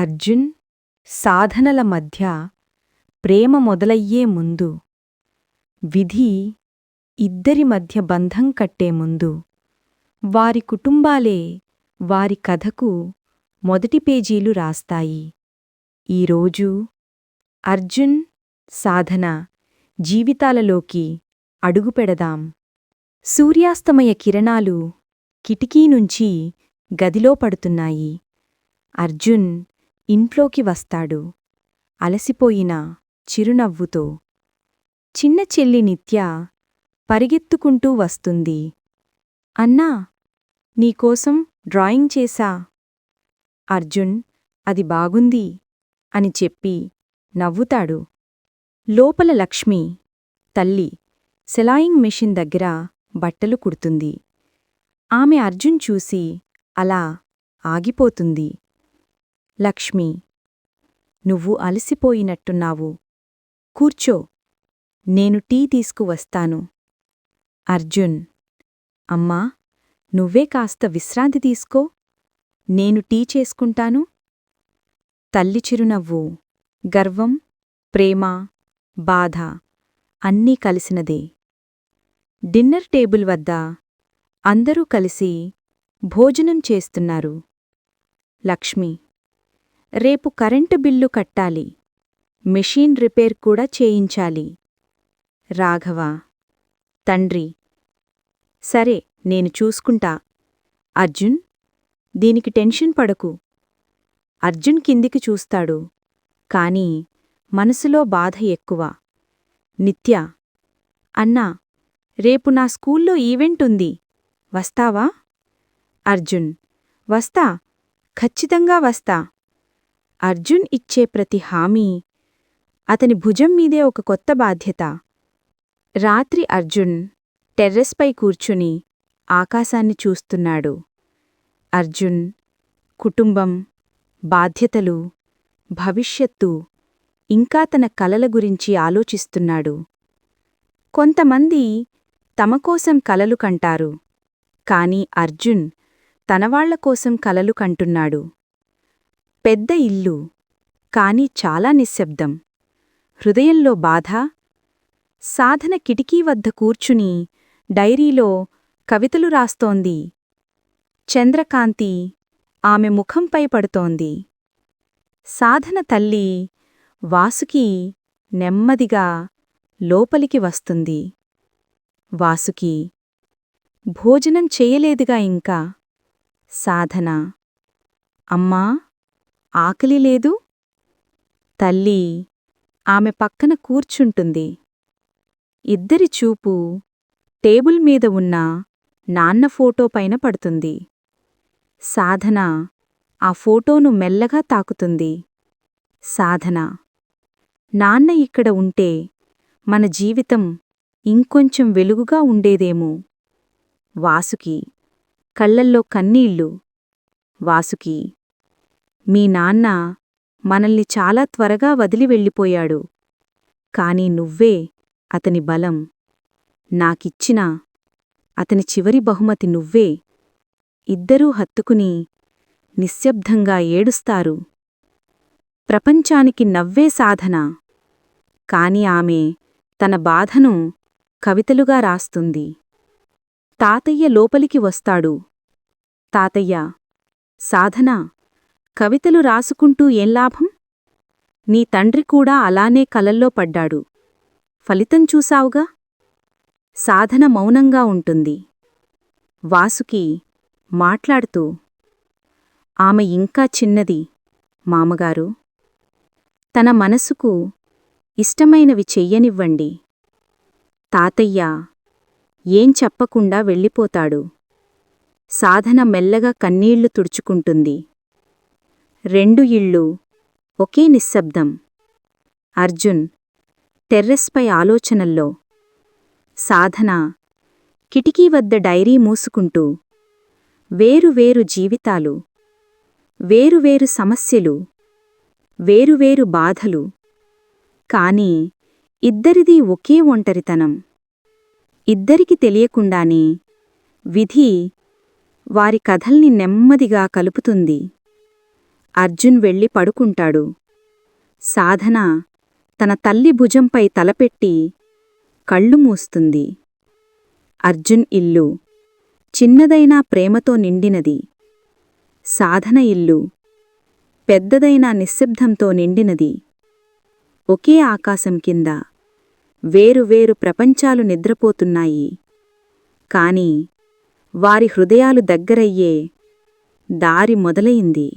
అర్జున్, సాధనల మధ్య ప్రేమ మొదలయ్యే ముందు, విధి ఇద్దరి మధ్య బంధం కట్టే ముందు, వారి కుటుంబాలే వారి కథకు మొదటి పేజీలు రాస్తాయి. ఈరోజు అర్జున్, సాధన జీవితాలలోకి అడుగుపెడదాం. సూర్యాస్తమయ కిరణాలు కిటికీ నుంచి గదిలో పడుతున్నాయి. అర్జున్ ఇంట్లోకి వస్తాడు, అలసిపోయిన చిరునవ్వుతో. చిన్న చెల్లి నిత్య పరిగెత్తుకుంటూ వస్తుంది. అన్నా, నీకోసం డ్రాయింగ్ చేశా. అర్జున్ అది బాగుంది అని చెప్పి నవ్వుతాడు. లోపల లక్ష్మి, తల్లి, సెలాయింగ్ మెషిన్ దగ్గర బట్టలు కుడుతుంది. ఆమె అర్జున్ చూసి అలా ఆగిపోతుంది. లక్ష్మి, నువ్వు అలసిపోయినట్టున్నావు. కూర్చో, నేను టీ తీసుకువస్తాను. అర్జున్, అమ్మా, నువ్వే కాస్త విశ్రాంతి తీసుకో, నేను టీ చేసుకుంటాను. తల్లి చిరునవ్వు, గర్వం, ప్రేమ, బాధ అన్నీ కలిసినదే. డిన్నర్ టేబుల్ వద్ద అందరూ కలిసి భోజనం చేస్తున్నారు. లక్ష్మి, రేపు కరెంటు బిల్లు కట్టాలి, మెషీన్ రిపేర్ కూడా చేయించాలి. రాఘవ, తండ్రి, సరే, నేను చూసుకుంటా. అర్జున్, దీనికి టెన్షన్ పడకు. అర్జున్ కిందికి చూస్తాడు, కాని మనసులో బాధ ఎక్కువ. నిత్య, అన్నా, రేపు నా స్కూల్లో ఈవెంటుంది, వస్తావా? అర్జున్, వస్తా, ఖచ్చితంగా వస్తా. అర్జున్ ఇచ్చే ప్రతి హామీ అతని భుజం మీదే ఒక కొత్త బాధ్యత. రాత్రి అర్జున్ టెర్రస్పై కూర్చుని ఆకాశాన్ని చూస్తున్నాడు. అర్జున్ కుటుంబం, బాధ్యతలు, భవిష్యత్తు, ఇంకా తన కలల గురించి ఆలోచిస్తున్నాడు. కొంతమంది తమకోసం కలలు కంటారు, కాని అర్జున్ తనవాళ్లకోసం కలలు కంటున్నాడు. పెద్ద ఇల్లు, కాని చాలా నిశ్శబ్దం. హృదయంలో బాధ. సాధన కిటికీ వద్ద కూర్చుని డైరీలో కవితలు రాస్తోంది. చంద్రకాంతి ఆమె ముఖంపై పడుతోంది. సాధన తల్లి వాసుకి నెమ్మదిగా లోపలికి వస్తుంది. వాసుకి, భోజనం చెయ్యలేదుగా ఇంకా? సాధన, అమ్మా, ఆకలి లేదు? తల్లి ఆమె పక్కన కూర్చుంటుంది. ఇద్దరి చూపు టేబుల్ మీద ఉన్న నాన్న ఫోటో పైన పడుతుంది. సాధన ఆ ఫోటోను మెల్లగా తాకుతుంది. సాధన, నాన్న ఇక్కడ ఉంటే మన జీవితం ఇంకొంచెం వెలుగుగా ఉండేదేమో. వాసుకి, కళ్ళల్లో కన్నీళ్ళు. వాసుకి, మీ నాన్న మనల్ని చాలా త్వరగా వదిలి వెళ్ళిపోయాడు, కాని నువ్వే అతని బలం. నాకిచ్చిన అతని చివరి బహుమతి నువ్వే. ఇద్దరూ హత్తుకుని నిశ్శబ్దంగా ఏడుస్తారు. ప్రపంచానికి నవ్వే సాధన, కాని ఆమె తన బాధను కవితలుగా రాస్తుంది. తాతయ్య లోపలికి వస్తాడు. తాతయ్య, సాధన కవితలు రాసుకుంటూ ఏం లాభం? నీ తండ్రి కూడా అలానే కలల్లో పడ్డాడు. ఫలితం చూసావుగా? సాధన మౌనంగా ఉంటుంది. వాసుకి మాట్లాడుతూ, ఆమె ఇంకా చిన్నది, మామగారు. తన మనసుకు ఇష్టమైనవి చెయ్యనివ్వండి. తాతయ్య ఏం చెప్పకుండా వెళ్ళిపోతాడు. సాధన మెల్లగా కన్నీళ్లు తుడుచుకుంటుంది. 2 ఇళ్ళు, ఒకే నిశ్శబ్దం. అర్జున్ టెర్రస్పై ఆలోచనల్లో. సాధన కిటికీ వద్ద డైరీ మూసుకుంటూ. వేరువేరు జీవితాలు, వేరువేరు సమస్యలు, వేరువేరు బాధలు, కాని ఇద్దరిదీ ఒకే ఒంటరితనం. ఇద్దరికి తెలియకుండానే విధి వారి కథల్ని నెమ్మదిగా కలుపుతుంది. అర్జున్ వెళ్ళి పడుకుంటాడు. సాధన తన తల్లి భుజంపై తలపెట్టి కళ్ళు మూస్తుంది. అర్జున్ ఇల్లు చిన్నదైనా ప్రేమతో నిండినది. సాధన ఇల్లు పెద్దదైన నిశ్శబ్దంతో నిండినది. ఒకే ఆకాశం కింద వేరువేరు ప్రపంచాలు నిద్రపోతున్నాయి. కాని వారి హృదయాలు దగ్గరయ్యే దారి మొదలయింది.